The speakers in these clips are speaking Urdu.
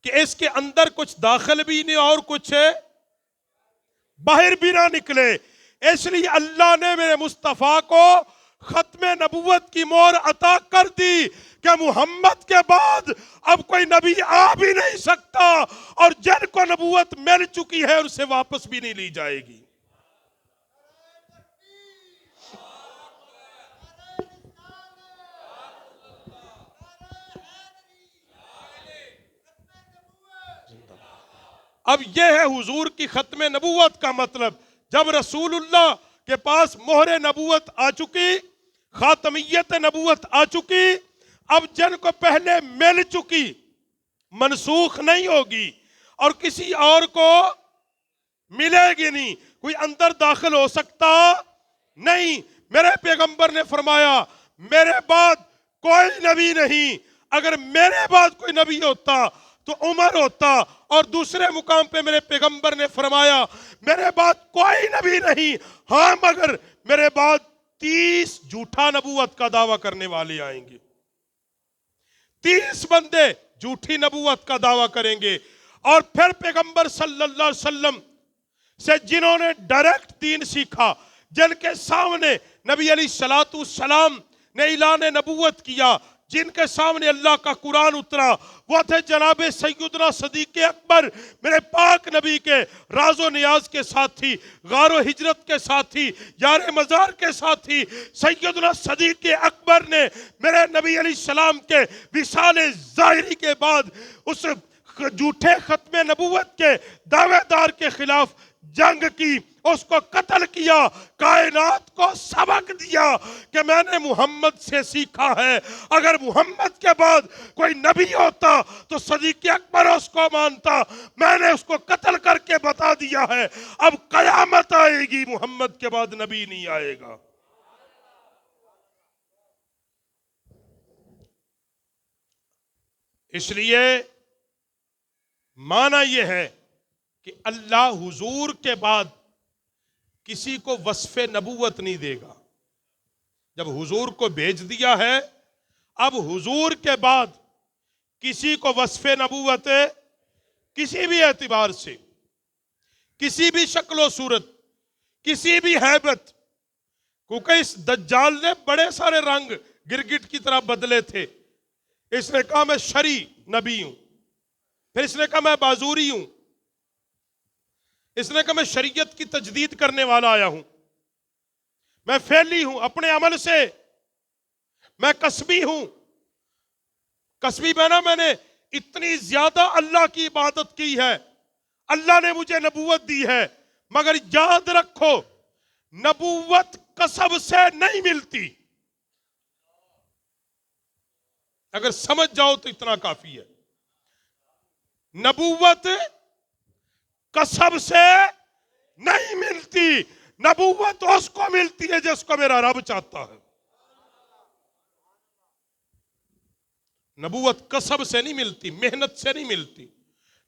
کہ اس کے اندر کچھ داخل بھی نہیں اور کچھ باہر بھی نہ نکلے. اس لیے اللہ نے میرے مصطفیٰ کو ختم نبوت کی مہر عطا کر دی کہ محمد کے بعد اب کوئی نبی آ بھی نہیں سکتا، اور جن کو نبوت مل چکی ہے ان سے واپس بھی نہیں لی جائے گی. اب یہ ہے حضور کی ختم نبوت کا مطلب. جب رسول اللہ کے پاس مہر نبوت آ چکی، خاتمیت نبوت آ چکی، اب جن کو پہلے مل چکی منسوخ نہیں ہوگی اور کسی اور کو ملے گی نہیں. کوئی اندر داخل ہو سکتا نہیں. میرے پیغمبر نے فرمایا میرے بعد کوئی نبی نہیں. اگر میرے بعد کوئی نبی ہوتا تو عمر ہوتا. اور دوسرے مقام پہ میرے پیغمبر نے فرمایا میرے بعد کوئی نبی نہیں، ہاں مگر میرے بعد 30 جھوٹا نبوت کا دعویٰ کرنے والے آئیں گے. 30 بندے جھوٹی نبوت کا دعویٰ کریں گے. اور پھر پیغمبر صلی اللہ علیہ وسلم سے جنہوں نے ڈائریکٹ دین سیکھا، جن کے سامنے نبی علیہ السلام نے اعلان نبوت کیا، جن کے سامنے اللہ کا قرآن اترا، وہ تھے جناب سیدنا صدیق اکبر، میرے پاک نبی کے راز و نیاز کے ساتھی، غار و ہجرت کے ساتھی، یار مزار کے ساتھی. سیدنا صدیق اکبر نے میرے نبی علیہ السلام کے وصال ظاہری کے بعد اس جھوٹے ختم نبوت کے دعوے دار کے خلاف جنگ کی، اس کو قتل کیا، کائنات کو سبق دیا کہ میں نے محمد سے سیکھا ہے. اگر محمد کے بعد کوئی نبی ہوتا تو صدیق اکبر اس کو مانتا. میں نے اس کو قتل کر کے بتا دیا ہے اب قیامت آئے گی محمد کے بعد نبی نہیں آئے گا. اس لیے معنی یہ ہے کہ اللہ حضور کے بعد کسی کو وصف نبوت نہیں دے گا. جب حضور کو بھیج دیا ہے، اب حضور کے بعد کسی کو وصف نبوت کسی بھی اعتبار سے، کسی بھی شکل و صورت، کسی بھی ہیبت، کیونکہ اس دجال نے بڑے سارے رنگ گرگٹ کی طرح بدلے تھے. اس نے کہا میں شرعی نبی ہوں، پھر اس نے کہا میں بازوری ہوں، اس نے کہا میں شریعت کی تجدید کرنے والا آیا ہوں، میں فعلی ہوں اپنے عمل سے، میں کسبی ہوں. کسبی میں نے اتنی زیادہ اللہ کی عبادت کی ہے، اللہ نے مجھے نبوت دی ہے. مگر یاد رکھو نبوت کسب سے نہیں ملتی. اگر سمجھ جاؤ تو اتنا کافی ہے. نبوت کسب سے نہیں ملتی. نبوت اس کو ملتی ہے جس کو میرا رب چاہتا ہے. نبوت کسب سے نہیں ملتی، محنت سے نہیں ملتی.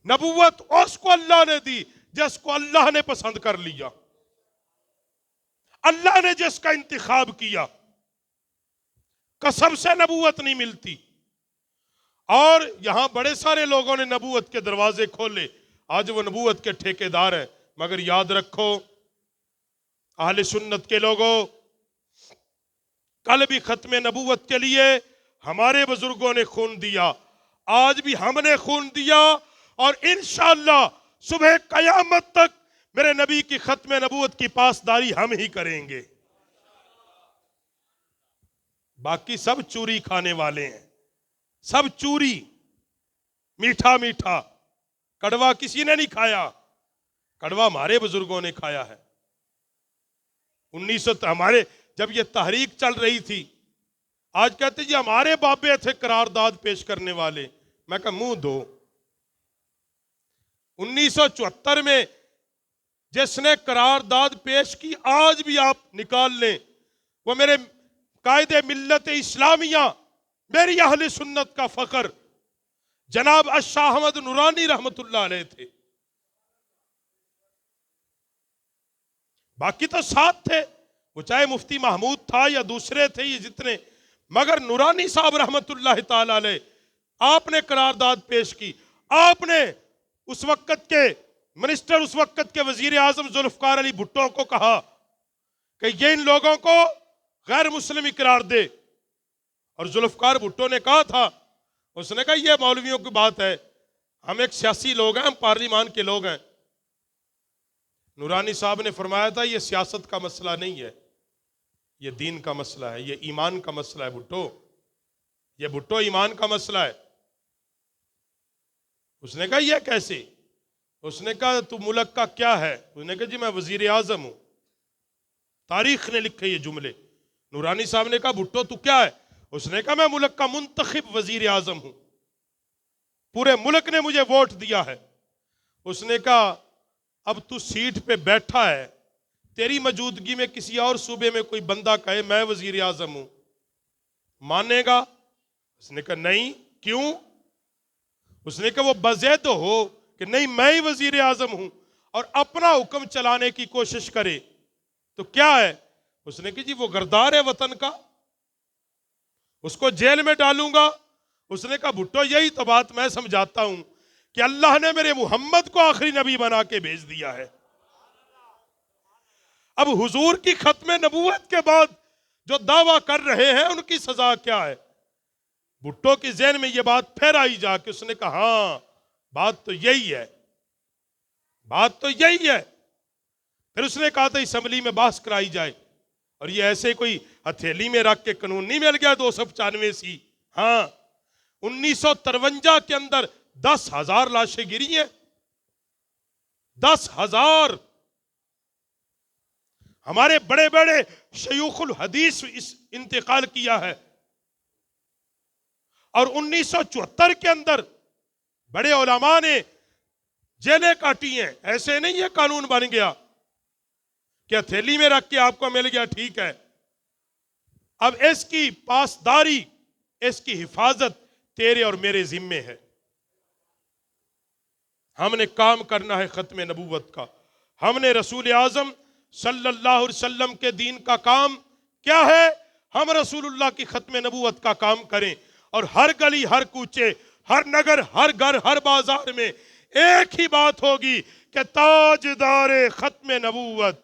نبوت اس کو اللہ نے دی جس کو اللہ نے پسند کر لیا، اللہ نے جس کا انتخاب کیا. کسب سے نبوت نہیں ملتی. اور یہاں بڑے سارے لوگوں نے نبوت کے دروازے کھولے، آج وہ نبوت کے ٹھیکیدار ہیں. مگر یاد رکھو اہل سنت کے لوگوں، کل بھی ختم نبوت کے لیے ہمارے بزرگوں نے خون دیا، آج بھی ہم نے خون دیا، اور انشاءاللہ صبح قیامت تک میرے نبی کی ختم نبوت کی پاسداری ہم ہی کریں گے. باقی سب چوری کھانے والے ہیں، سب چوری، میٹھا میٹھا. کڑوا کسی نے نہیں کھایا، کڑوا ہمارے بزرگوں نے کھایا ہے. 1900 ہمارے جب یہ تحریک چل رہی تھی، آج کہتے جی ہمارے بابے تھے قرارداد پیش کرنے والے. میں کہا منہ دو. 1974 میں جس نے قرارداد پیش کی آج بھی آپ نکال لیں، وہ میرے قائد ملت اسلامیہ، میری اہل سنت کا فخر جناب شاہ احمد نورانی رحمت اللہ علیہ تھے. باقی تو ساتھ تھے، وہ چاہے مفتی محمود تھا یا دوسرے تھے یہ جتنے، مگر نورانی صاحب رحمت اللہ تعالی علیہ آپ نے قرارداد پیش کی. آپ نے اس وقت کے منسٹر، اس وقت کے وزیر اعظم ذوالفقار علی بھٹو کو کہا کہ یہ ان لوگوں کو غیر مسلم قرار دے، اور ذوالفقار بھٹو نے کہا تھا، اس نے کہا یہ مولویوں کی بات ہے، ہم ایک سیاسی لوگ ہیں، ہم پارلیمان کے لوگ ہیں۔ نورانی صاحب نے فرمایا تھا یہ سیاست کا مسئلہ نہیں ہے، یہ دین کا مسئلہ ہے، یہ ایمان کا مسئلہ ہے بھٹو، یہ بھٹو ایمان کا مسئلہ ہے۔ اس نے کہا یہ کیسے؟ اس نے کہا تو ملک کا کیا ہے؟ اس نے کہا جی میں وزیر اعظم ہوں۔ تاریخ نے لکھے یہ جملے۔ نورانی صاحب نے کہا بھٹو تو کیا ہے؟ اس نے کہا میں ملک کا منتخب وزیر اعظم ہوں، پورے ملک نے مجھے ووٹ دیا ہے۔ اس نے کہا اب تو سیٹ پہ بیٹھا ہے، تیری موجودگی میں کسی اور صوبے میں کوئی بندہ کہے میں وزیر اعظم ہوں، مانے گا؟ اس نے کہا نہیں، کیوں؟ اس نے کہا وہ بضد ہو کہ نہیں میں ہی وزیر اعظم ہوں اور اپنا حکم چلانے کی کوشش کرے تو کیا ہے؟ اس نے کہا جی وہ غدار ہے وطن کا، اس کو جیل میں ڈالوں گا۔ اس نے کہا بھٹو یہی تو بات میں سمجھاتا ہوں کہ اللہ نے میرے محمد کو آخری نبی بنا کے بھیج دیا ہے۔ اب حضور کی ختم نبوت کے بعد جو دعویٰ کر رہے ہیں ان کی سزا کیا ہے؟ بھٹو کی ذہن میں یہ بات پھر آئی جا کے اس نے کہا ہاں بات تو یہی ہے، بات تو یہی ہے۔ پھر اس نے کہا تھا اسمبلی میں بحث کرائی جائے، اور یہ ایسے کوئی ہتھیلی میں رکھ کے قانون نہیں مل گیا 295 سی۔ ہاں 1953 کے اندر 10,000 لاشیں گری ہیں، 10,000۔ ہمارے بڑے بڑے شیوخ الحدیث انتقال کیا ہے، اور 1974 کے اندر بڑے علماء نے جیلیں کاٹی ہیں۔ ایسے نہیں یہ قانون بن گیا کہ ہتھیلی میں رکھ کے آپ کو مل گیا ٹھیک ہے۔ اب اس کی پاسداری، اس کی حفاظت تیرے اور میرے ذمے ہے۔ ہم نے کام کرنا ہے ختم نبوت کا۔ ہم نے رسول اعظم صلی اللہ علیہ وسلم کے دین کا کام کیا ہے؟ ہم رسول اللہ کی ختم نبوت کا کام کریں، اور ہر گلی، ہر کوچے، ہر نگر، ہر گھر، ہر بازار میں ایک ہی بات ہوگی کہ تاجدار ختم نبوت